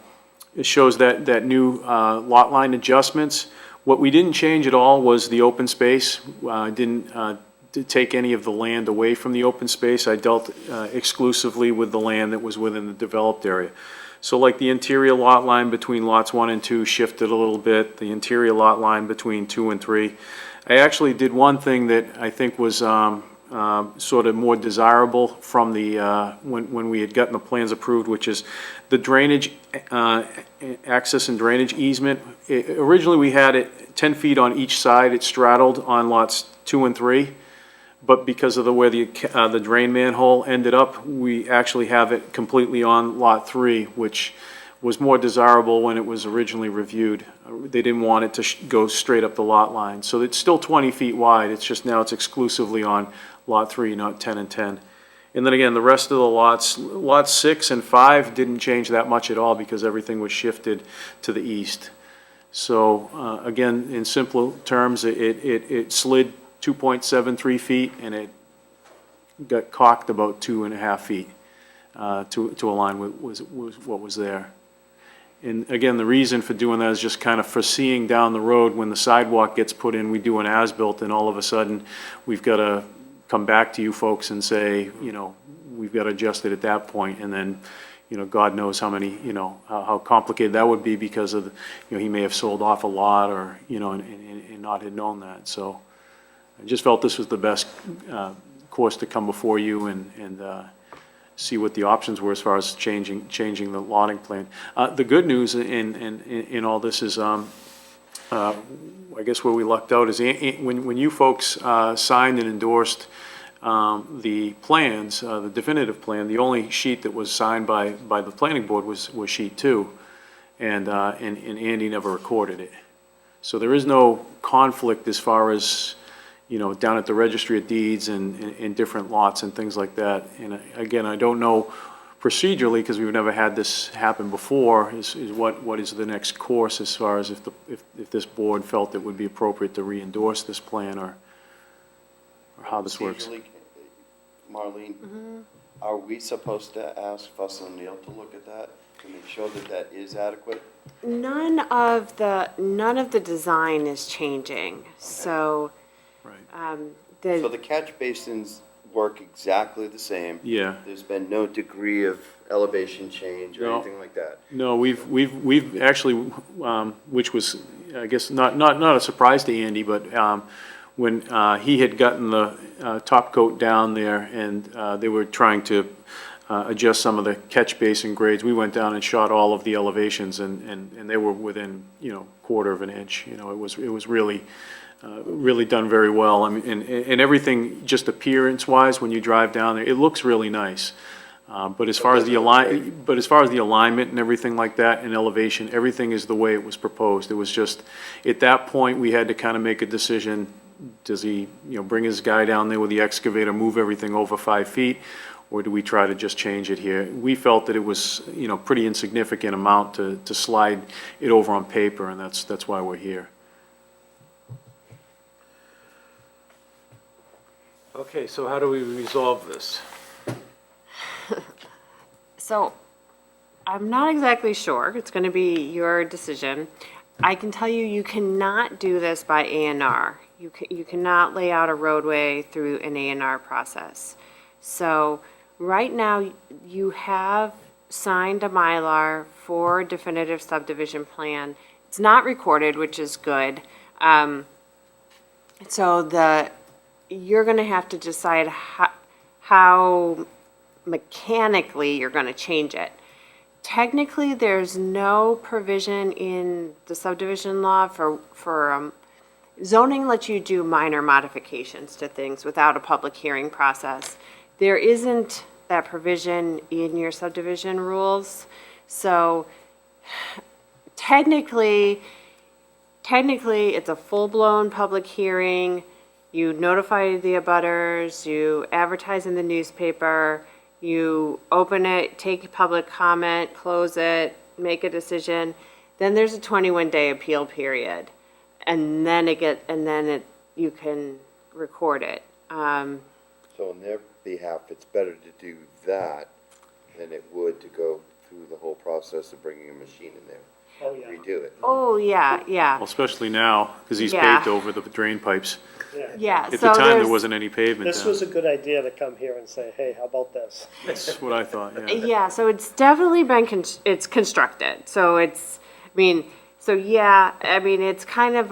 it shows that new lot line adjustments. What we didn't change at all was the open space. Didn't take any of the land away from the open space. I dealt exclusively with the land that was within the developed area. So like the interior lot line between lots 1 and 2 shifted a little bit, the interior lot line between 2 and 3. I actually did one thing that I think was sort of more desirable from the, when we had gotten the plans approved, which is the drainage, access and drainage easement. Originally, we had it 10 feet on each side. It straddled on lots 2 and 3. But because of the way the drain manhole ended up, we actually have it completely on lot 3, which was more desirable when it was originally reviewed. They didn't want it to go straight up the lot line. So it's still 20 feet wide, it's just now it's exclusively on Lot 3, not 10 and 10. And then again, the rest of the lots 6 and 5 didn't change that much at all because everything was shifted to the east. So, again, in simple terms, it slid 2.73 feet and it got cocked about 2.5 feet to align with what was there. And again, the reason for doing that is just kind of foreseeing down the road when the sidewalk gets put in, we do an as-built, and all of a sudden, we've got to come back to you folks and say, you know, we've got to adjust it at that point, and then, you know, God knows how many, you know, how complicated that would be because of, you know, he may have sold off a lot or, you know, and not had known that. So I just felt this was the best course to come before you and see what the options were as far as changing the lotting plan. The good news in all this is, I guess where we lucked out is when you folks signed and endorsed the plans, the definitive plan, the only sheet that was signed by the planning board was sheet 2, and Andy never recorded it. So there is no conflict as far as, you know, down at the registry of deeds and in different lots and things like that. And again, I don't know procedurally, because we've never had this happen before, is what is the next course as far as if this board felt it would be appropriate to re-endorse this plan or how this works. Procedurally, Marlene, are we supposed to ask Fuss O'Neill to look at that to make sure that that is adequate? None of the design is changing, so, Right. So the catch basins work exactly the same? Yeah. There's been no degree of elevation change or No. anything like that? No, we've actually, which was, I guess, not a surprise to Andy, but when he had gotten the top coat down there and they were trying to adjust some of the catch basin grades, we went down and shot all of the elevations and they were within, you know, quarter of an inch. You know, it was really done very well. I mean, and everything, just appearance-wise, when you drive down there, it looks really nice. But as far as the alignment and everything like that, and elevation, everything is the way it was proposed. It was just, at that point, we had to kind of make a decision. Does he, you know, bring his guy down there with the excavator, move everything over 5 feet, or do we try to just change it here? We felt that it was, you know, pretty insignificant amount to slide it over on paper, and that's why we're here. Okay, so how do we resolve this? so I'm not exactly sure. It's going to be your decision. I can tell you, you cannot do this by A&R. You cannot lay out a roadway through an A&R process. So right now, you have signed a Mylar for definitive subdivision plan. It's not recorded, which is good. So you're going to have to decide how mechanically you're going to change it. Technically, there's no provision in the subdivision law for zoning lets you do minor modifications to things without a public hearing process. There isn't that provision in your subdivision rules. So technically, it's a full-blown public hearing. You notify the abutters, you advertise in the newspaper, you open it, take public comment, close it, make a decision. Then there's a 21-day appeal period, and then you can record it. So on their behalf, it's better to do that than it would to go through the whole process of bringing a machine in there. Oh, yeah. Redo it. Oh, yeah. Well, especially now, because he's Yeah. paved over the drain pipes. Yeah, At so the time, there there's- wasn't any pavement This down. was a good idea to come here and say, hey, how about this? That's what I thought, yeah. Yeah, so it's definitely been, it's constructed, so it's, it's kind of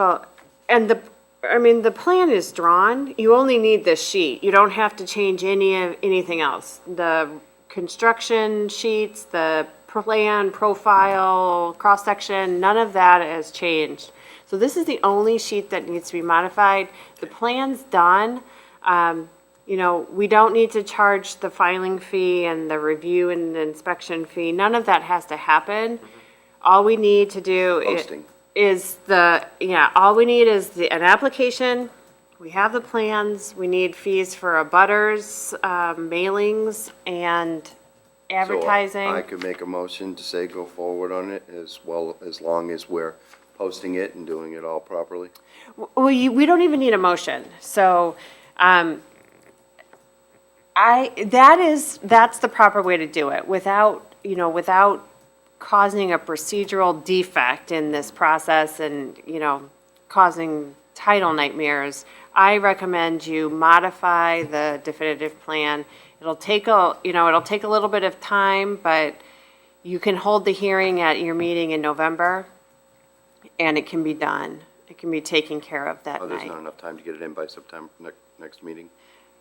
the plan is drawn, you only need this sheet, you don't have to change anything else. The construction sheets, the plan, profile, cross-section, none of that has changed. So this is the only sheet that needs to be modified. The plan's done. We don't need to charge the filing fee and the review and the inspection fee. None of that has to happen. all we need to do Posting. all we need is an application, we have the plans, we need fees for abutters, mailings, and advertising. So I could make a motion to say go forward on it as well, as long as we're posting it and doing it all properly. We don't even need a motion, so, that's the proper way to do it, without causing a procedural defect in this process and, causing title nightmares. I recommend you modify the definitive plan. It'll take a little bit of time, but you can hold the hearing at your meeting in November, and it can be done. It can be taken care of that Oh, there's night. not enough time to get it in by September, next meeting?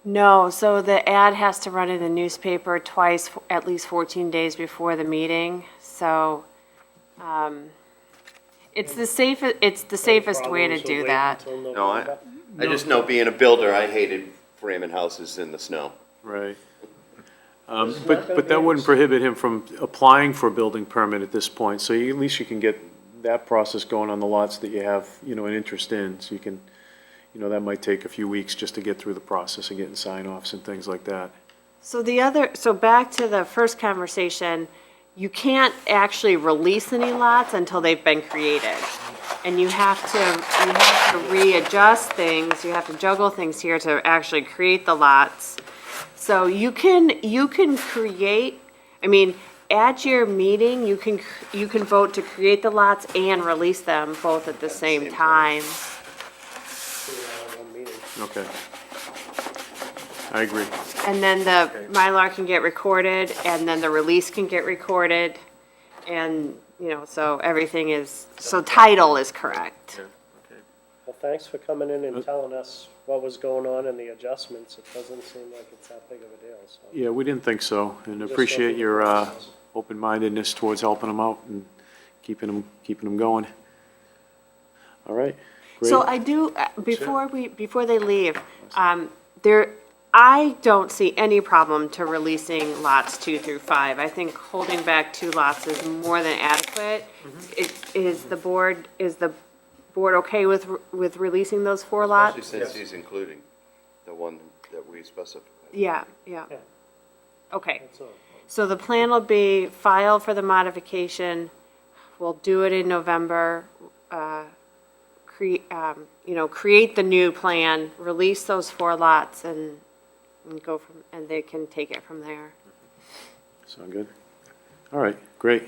No, so the ad has to run in the newspaper twice, at least 14 days before the meeting, so, it's the safest way to Problems will do wait that. until No, November. I just know being a builder, I hated framing houses in the snow. Right. It's not But gonna that be- wouldn't prohibit him from applying for a building permit at this point, so at least you can get that process going on the lots that you have, an interest in, so you can, that might take a few weeks just to get through the process of getting sign-offs and things like that. So back to the first conversation, you can't actually release any lots until they've been created. And you have to readjust things, you have to juggle things here to actually create the lots. So you can create, at your meeting, you can vote to create the lots and release them both at the same time. One meeting. Okay. I agree. And then the Mylar can get recorded, and then the release can get recorded, and, so everything so title is correct. Well, thanks for coming in and telling us what was going on and the adjustments. It doesn't seem like it's that big of a deal, so. Yeah, we didn't think so, and Just appreciate looking your for process. open-mindedness towards helping them out and keeping them going. All right, great. So I do, before they leave, I don't see any problem to releasing lots 2 through 5. I think holding back 2 lots is more than adequate. Is the board okay with releasing those 4 lots? Especially since he's including the one that we specified. Yeah. Yeah. Okay. That's all. So the plan will be file for the modification, we'll do it in November, create the new plan, release those 4 lots, and they can take it from there. Sound good? All right, great.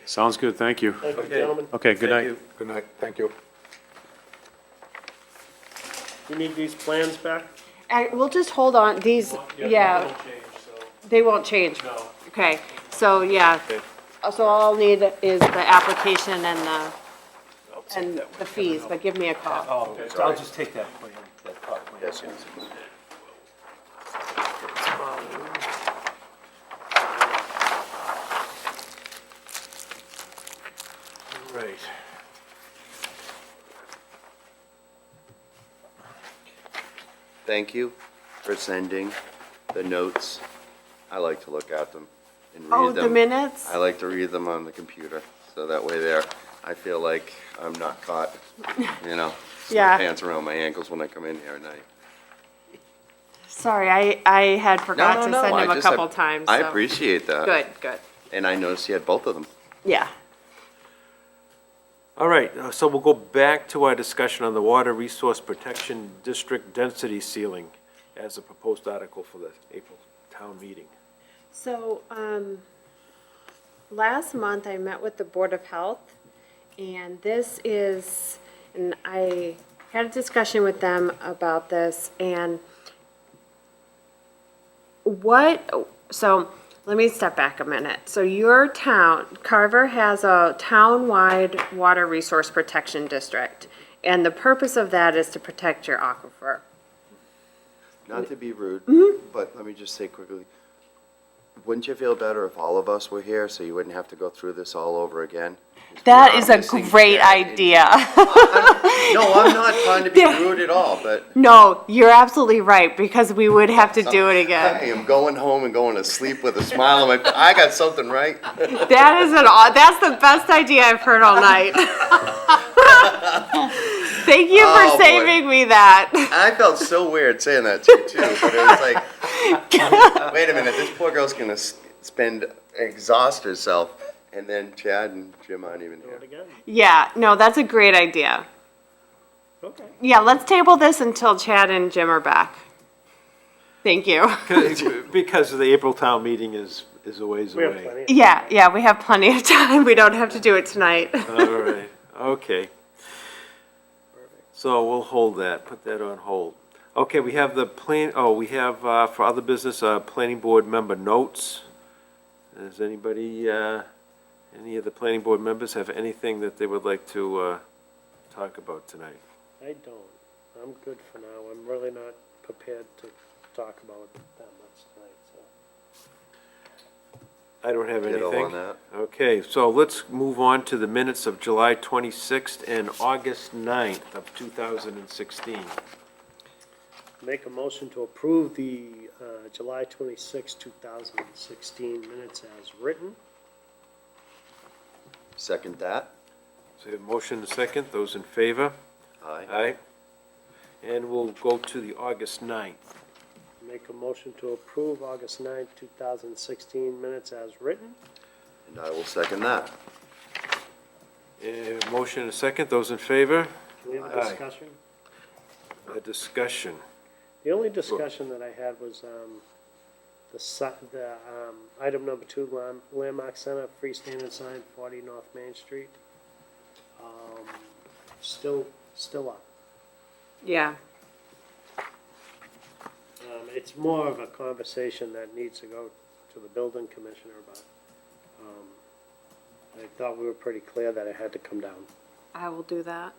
Sounds good, thank you. Thank you, gentlemen. Okay, good Thank night. you. Good night, thank you. You need these plans back? We'll just hold on, these, yeah, they won't change. No. Okay, so, yeah, Okay. so all I'll need is the application and the fees, but give me a call. Oh, so I'll just take that plan, that plot plan. Yes, yes. Right. Thank you for sending the notes. I like to look at them and read them. Oh, the minutes? I like to read them on the computer, so that way I feel like I'm not caught, Yeah. pants around my ankles when I come in here at night. Sorry, I had No, forgot no, to no, send I him a just- couple times, I so- appreciate that. Good, And I noticed you had both of them. yeah. All right, so we'll go back to our discussion on the Water Resource Protection District density ceiling as a proposed article for the April town meeting. So, last month I met with the Board of Health, and and I had a discussion with them about this, and so let me step back a minute. So your town, Carver has a town-wide water resource protection district, and the purpose of that is to protect your aquifer. Not to be rude, but let me just say quickly, wouldn't you feel better if all of us were here, so you wouldn't have to go through this all over again? That We is are a missing great Chad. idea. No, I'm not trying to be rude at all, but No, you're absolutely right, because we would have to do it I again. am going home and going to sleep with a smile on my face. I got something right. That is that's the best idea I've heard all night. Thank you Oh, for boy. saving me that. I felt so weird saying that to you too, but it was like, wait a minute, this poor girl's gonna exhaust herself, and then Chad and Jim aren't even Do here. it again. Yeah, no, that's a great idea. Okay. Yeah, let's table this until Chad and Jim are back. Thank you. Because the April town meeting is a ways We have away. plenty. Yeah, we have plenty of time. We don't have to do it tonight. All right, okay. So we'll hold that, put that on hold. Okay, we have we have, for other business, planning board member notes. Does anybody, any of the planning board members have anything that they would like to, talk about tonight? I don't. I'm good for now. I'm really not prepared to talk about that much tonight, so. I don't have Ditto anything. on that. Okay, so let's move on to the minutes of July 26th and August 9th of 2016. Make a motion to approve the July 26, 2016 minutes as written. Second that? So we have motion and second, those in favor? Aye. Aye. And we'll go to the August 9th. Make a motion to approve August 9, 2016 minutes as written. And I will second that. Motion and second, those in favor? Can we have a Aye. discussion? A discussion. The only discussion that I had was item number 2, Landmark Center, freestanding sign, 40 North Main Street. Still up. Yeah. It's more of a conversation that needs to go to the building commissioner, but I thought we were pretty clear that it had to come down. I will do that.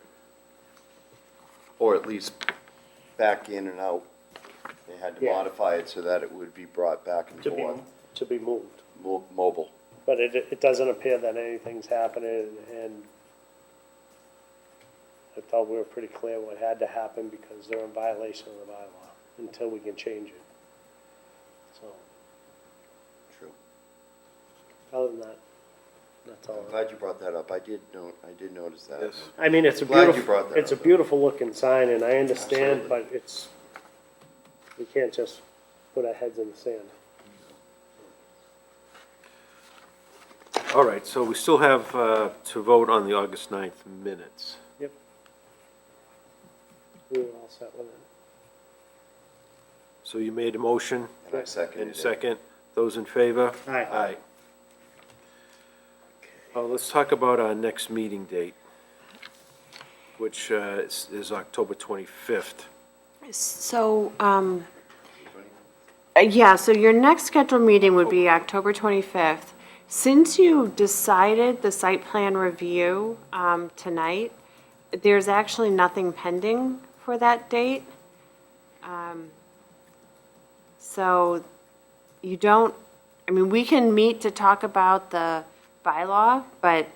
Or at least back in and out. They had to Yeah. modify it so that it would be brought back and forth, To be moved. mobile. But it doesn't appear that anything's happening, and I thought we were pretty clear what had to happen because they're in violation of the bylaw until we can change it. So, True. other than that, that's all. I'm glad you brought that up. I did notice that. Yes. I mean, it's a Glad you beautiful, brought that it's a up. beautiful looking sign, and I understand, Absolutely. but we can't just put our heads in the sand. All right, so we still have to vote on the August 9th minutes. Yep. We were all set with it. So you made a motion, And I seconded and it. second, those in favor? Aye. Aye. Let's talk about our next meeting date, which is October 25th. So, yeah, so your next scheduled meeting would be October 25th. Since you decided the site plan review tonight, there's actually nothing pending for that date. So you don't, I mean, we can meet to talk about the bylaw, but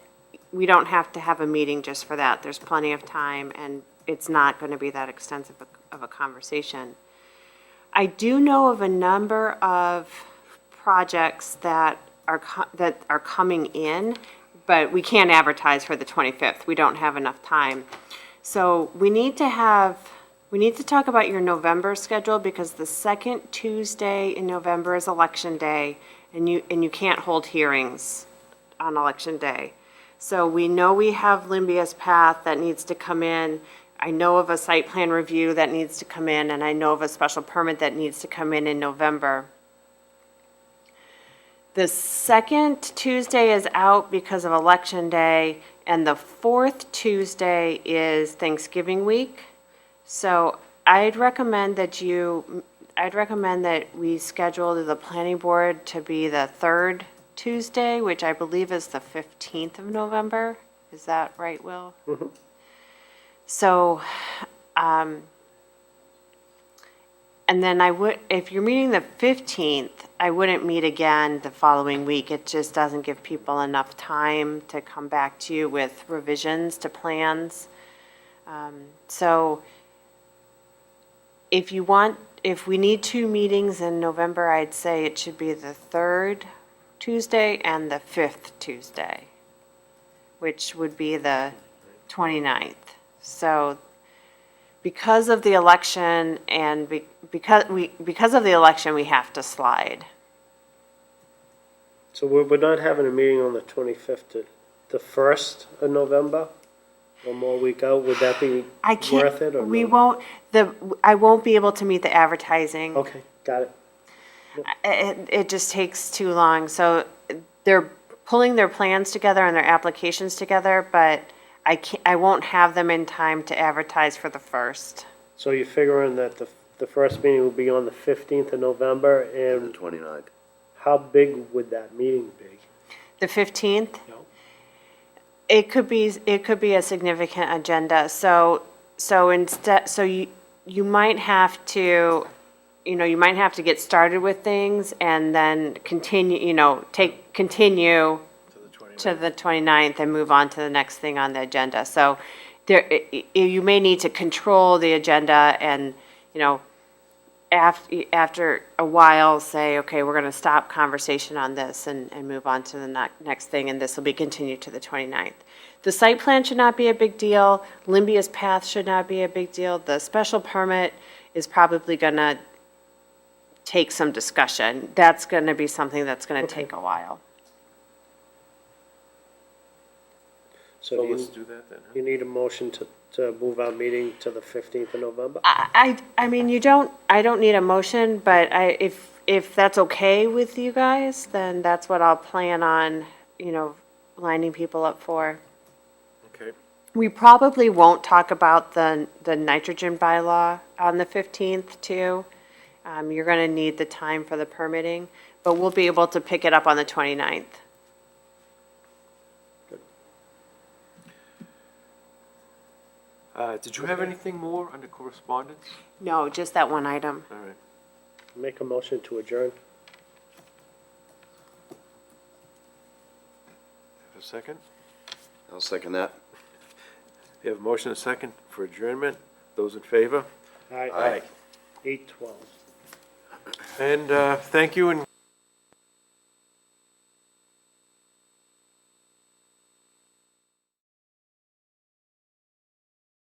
we don't have to have a meeting just for that. There's plenty of time, and it's not going to be that extensive of a conversation. I do know of a number of projects that are coming in, but we can't advertise for the 25th. We don't have enough time. So we need to talk about your November schedule, because the second Tuesday in November is Election Day, and you can't hold hearings on Election Day. So we know we have Limbia's Path that needs to come in. I know of a site plan review that needs to come in, and I know of a special permit that needs to come in November. The second Tuesday is out because of Election Day, and the fourth Tuesday is Thanksgiving week. So I'd recommend that we schedule the planning board to be the third Tuesday, which I believe is the 15th of November. Is that right, Will? So, and And then if you're meeting the 15th, I wouldn't meet again the following week. It just doesn't give people enough time to come back to you with revisions to plans. So if we need 2 meetings in November, I'd say it should be the 3rd Tuesday and the 5th Tuesday, which would be the 29th. So because of the election and because of the election, we have to slide. So we're not having a meeting on the 25th, the 1st of November? One more week out, would that be I can't, worth it or we no? won't, I won't be able to meet the advertising. Okay, got it. It just takes too long. So they're pulling their plans together and their applications together, but I won't have them in time to advertise for the 1st. So you're figuring that the first meeting will be on the 15th of November, The and 29th. how big would that meeting be? The 15th? No. It could be a significant agenda. So you might have to, you might have to get started with things and then continue, continue to the 29th and move on to the next thing on the agenda. So you may need to control the agenda and, after a while, say, okay, we're going to stop conversation on this and move on to the next thing, and this will be continued to the 29th. The site plan should not be a big deal. Limbia's path should not be a big deal. The special permit is probably going to take some discussion. That's going to be something that's going to take a while. So So do let's you, do that then, huh? you need a motion to move our meeting to the 15th of November? I mean, I don't need a motion, but if that's okay with you guys, then that's what I'll plan on, lining people up for. Okay. We probably won't talk about the nitrogen bylaw on the 15th too. You're going to need the time for the permitting, but we'll be able to pick it up on the 29th. Did you have anything more under correspondence? No, just that one item. All right. Make a motion to adjourn? Have a second? I'll second that. We have a motion and a second for adjournment. Those in favor? Aye. 8:12. And thank you and